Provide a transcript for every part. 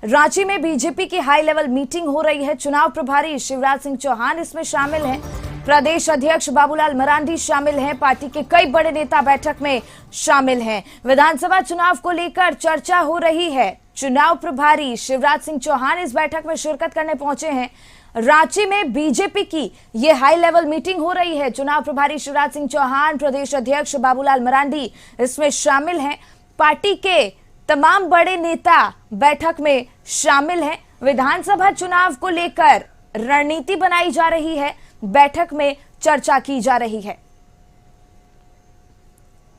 रांची में बीजेपी की high level meeting हो रही है। चुनाव प्रभारी शिवराज सिंह चौहान इसमें शामिल हैं। प्रदेश अध्यक्ष बाबूलाल मरांडी शामिल हैं। पार्टी के कई बड़े नेता बैठक में शामिल हैं। विधानसभा चुनाव को लेकर चर्चा हो रही है। चुनाव प्रभारी शिवराज सिंह चौहान इस बैठक में शिरकत करने पहुंचे हैं। रांची में बीजेपी की ये हाई लेवल मीटिंग हो रही है। चुनाव प्रभारी शिवराज सिंह चौहान, प्रदेश अध्यक्ष बाबूलाल मरांडी इसमें शामिल हैं। पार्टी के तमाम बड़े नेता बैठक में शामिल हैं। विधानसभा चुनाव को लेकर रणनीति बनाई जा रही है। बैठक में चर्चा की जा रही है।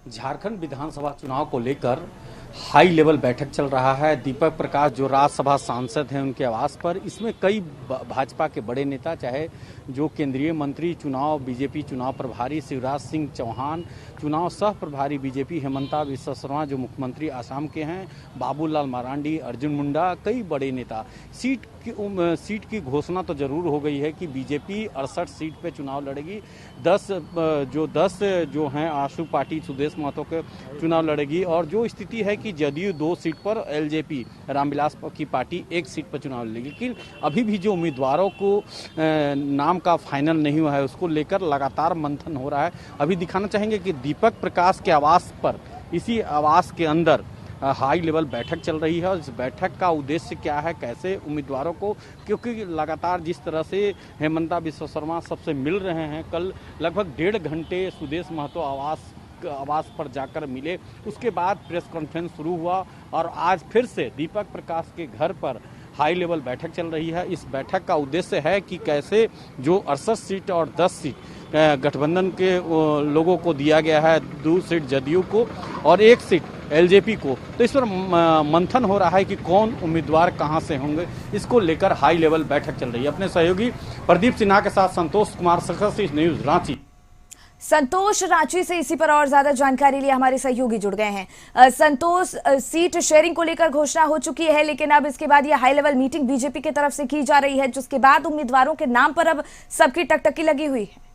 झारखंड विधानसभा चुनाव को लेकर हाई लेवल बैठक चल रहा है। दीपक प्रकाश जो राज्यसभा सांसद हैं उनके आवास पर, इसमें कई भाजपा के बड़े नेता, चाहे जो केंद्रीय मंत्री चुनाव बीजेपी चुनाव प्रभारी शिवराज सिंह चौहान, चुनाव सह प्रभारी बीजेपी हेमंता बिस्वा शर्मा जो मुख्यमंत्री आसाम के हैं, बाबूलाल मरांडी, अर्जुन मुंडा, कई बड़े नेता। सीट की घोषणा तो जरूर हो गई है कि बीजेपी 68 सीट पे चुनाव लड़ेगी। 10 जो हैं आशु पार्टी सुदेश महतो के चुनाव लड़ेगी, और जो स्थिति है कि जदयू 2 सीट पर, एलजेपी रामविलास की पार्टी 1 सीट पर चुनाव लड़ेगी। लेकिन अभी भी जो उम्मीदवारों को नाम का फाइनल नहीं हुआ है, उसको लेकर लगातार मंथन हो रहा है। अभी दिखाना चाहेंगे कि दीपक प्रकाश के आवास पर, इसी आवास के अंदर हाई लेवल बैठक चल रही है। और इस बैठक का उद्देश्य क्या है, कैसे उम्मीदवारों को, क्योंकि लगातार जिस तरह से हेमंता बिस्वा शर्मा सबसे मिल रहे हैं, कल लगभग 1.5 घंटे सुदेश महतो आवास पर जाकर मिले, उसके बाद प्रेस कॉन्फ्रेंस शुरू हुआ और आज फिर से दीपक प्रकाश के घर पर हाई लेवल बैठक चल रही है। इस बैठक का उद्देश्य है कि कैसे जो 68 सीट और 10 सीट गठबंधन के लोगों को दिया गया है, 2 सीट जदयू को और 1 सीट एलजेपी को, तो इस पर मंथन हो रहा है कि कौन उम्मीदवार कहां से होंगे। इसको लेकर हाई लेवल बैठक चल रही है। अपने सहयोगी प्रदीप सिन्हा के साथ संतोष कुमार, सक्सेस न्यूज रांची। संतोष, रांची से इसी पर और ज्यादा जानकारी लिए हमारे सहयोगी जुड़ गए हैं। संतोष, सीट शेयरिंग को लेकर घोषणा हो चुकी है, लेकिन अब इसके बाद यह हाई लेवल मीटिंग बीजेपी की तरफ से की जा रही है, जिसके बाद उम्मीदवारों के नाम पर अब सबकी टकटकी लगी हुई है।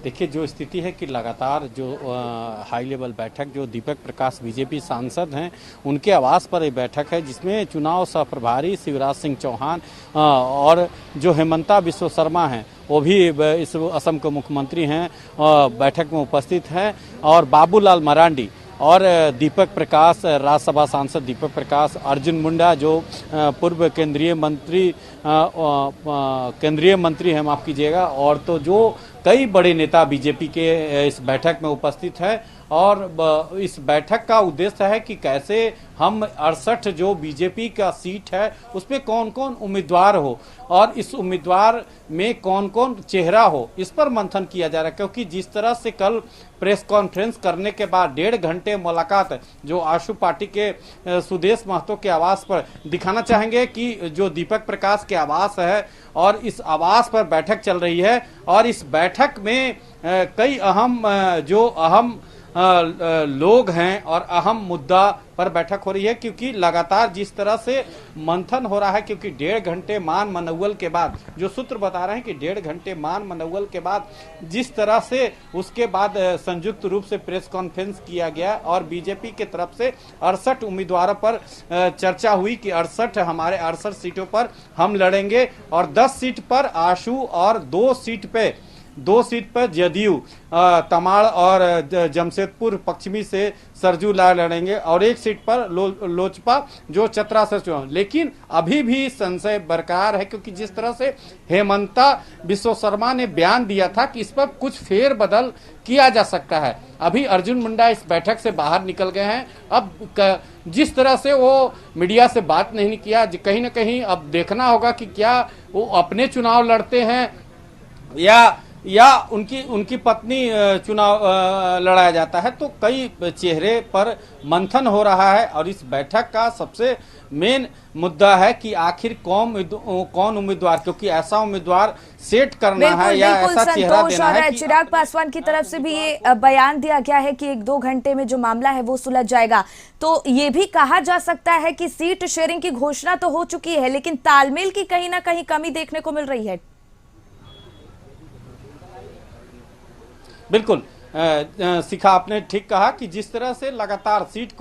देखिए, जो स्थिति है कि लगातार जो हाई लेवल बैठक, जो दीपक प्रकाश बीजेपी सांसद हैं उनके आवास पर एक बैठक है, जिसमें चुनाव सह प्रभारी शिवराज सिंह चौहान और जो हेमंता बिस्वा शर्मा हैं, वो भी इस असम के मुख्यमंत्री हैं, बैठक में उपस्थित हैं, और बाबूलाल मरांडी और दीपक प्रकाश, राज्यसभा सांसद दीपक प्रकाश, अर्जुन मुंडा जो पूर्व केंद्रीय मंत्री हैं, माफ कीजिएगा, और तो जो कई बड़े नेता बीजेपी के इस बैठक में उपस्थित हैं। और इस बैठक का उद्देश्य है कि कैसे हम 68 जो बीजेपी का सीट है उस पर कौन कौन उम्मीदवार हो और इस उम्मीदवार में कौन कौन चेहरा हो, इस पर मंथन किया जा रहा है। क्योंकि जिस तरह से कल प्रेस कॉन्फ्रेंस करने के बाद 1.5 घंटे मुलाकात जो आशु पार्टी के सुदेश महतो के आवास पर, दिखाना चाहेंगे कि जो दीपक प्रकाश के आवास है और इस आवास पर बैठक चल रही है। और इस बैठक में कई अहम लोग हैं और अहम मुद्दा पर बैठक हो रही है, क्योंकि लगातार जिस तरह से मंथन हो रहा है, क्योंकि 1.5 घंटे मान मनौवल के बाद, जो सूत्र बता रहे हैं कि 1.5 घंटे मान मनौवल के बाद जिस तरह से उसके बाद संयुक्त रूप से प्रेस कॉन्फ्रेंस किया गया और बीजेपी के तरफ से 68 उम्मीदवारों पर चर्चा हुई कि 68 सीटों पर हम लड़ेंगे और 10 सीट पर आशु और 2 सीट पर जदयू तमाड़ और जमशेदपुर पश्चिमी से सरजू लाल लड़ेंगे और 1 सीट पर लोजपा जो चतरा से चुनाव। लेकिन अभी भी संशय बरकरार है, क्योंकि जिस तरह से हेमंता बिस्वा शर्मा ने बयान दिया था कि इस पर कुछ फेरबदल किया जा सकता है। अभी अर्जुन मुंडा इस बैठक से बाहर निकल गए हैं। अब जिस तरह से वो मीडिया से बात नहीं किया, कहीं ना कहीं अब देखना होगा कि क्या वो अपने चुनाव लड़ते हैं या उनकी पत्नी चुनाव लड़ाया जाता है। तो कई चेहरे पर मंथन हो रहा है और इस बैठक का सबसे मेन मुद्दा है कि आखिर कौन उम्मीदवार, क्योंकि ऐसा उम्मीदवार सेट करना है या ऐसा चेहरा देना है। चिराग पासवान की तरफ से भी ये बयान दिया गया है कि 1-2 घंटे में जो मामला है वो सुलझ जाएगा। तो ये भी कहा जा सकता है कि सीट शेयरिंग की घोषणा तो हो चुकी है, लेकिन तालमेल की कहीं ना कहीं कमी देखने को मिल रही है। बिल्कुल, सिखा। आपने ठीक कहा कि जिस तरह से लगातार सीट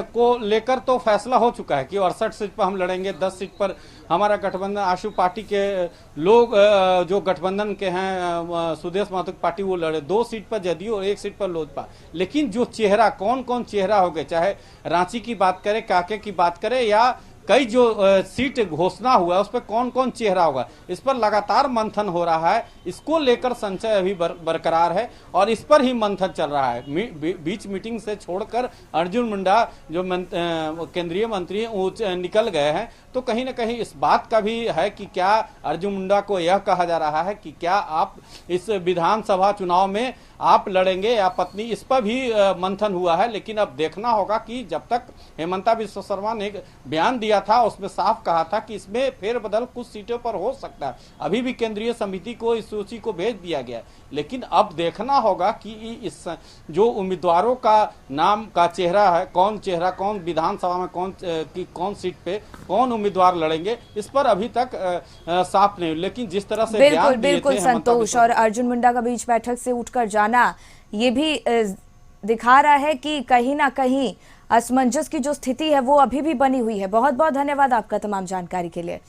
को लेकर तो फैसला हो चुका है कि 68 सीट पर हम लड़ेंगे, 10 सीट पर हमारा गठबंधन आशु पार्टी के लोग जो गठबंधन के हैं सुदेश महतो की पार्टी वो लड़े, 2 सीट पर जदयू और 1 सीट पर लोजपा। लेकिन जो चेहरा कौन कौन चेहरा हो गए, चाहे रांची की बात करें, कांके की बात करें या कई जो सीट घोषणा हुआ उस पर कौन कौन चेहरा होगा, इस पर लगातार मंथन हो रहा है। इसको लेकर संशय अभी बरकरार है और इस पर ही मंथन चल रहा है। बीच मीटिंग से छोड़कर अर्जुन मुंडा जो केंद्रीय मंत्री वो निकल गए हैं, तो कहीं ना कहीं इस बात का भी है कि क्या अर्जुन मुंडा को यह कहा जा रहा है कि क्या आप इस विधानसभा चुनाव में आप लड़ेंगे या पत्नी, इस पर भी मंथन हुआ है। लेकिन अब देखना होगा कि जब तक हेमंता बिश्व शर्मा ने बयान दिया था उसमें साफ कहा था कि इसमें फेरबदल कुछ सीटों पर हो सकता है, अभी भी केंद्रीय समिति को इस सूची को भेज दिया गया है। लेकिन अब देखना होगा कि इस जो उम्मीदवारों का नाम का चेहरा है, कौन विधानसभा में कौन सीट पे कौन उम्मीदवार लड़ेंगे, इस पर अभी तक साफ नहीं। लेकिन जिस तरह से बिल्कुल संतोष, और अर्जुन मुंडा का बीच बैठक से उठकर जाना ये भी दिखा रहा है कि कहीं ना कहीं असमंजस की जो स्थिति है वो अभी भी बनी हुई है। बहुत बहुत धन्यवाद आपका तमाम जानकारी के लिए।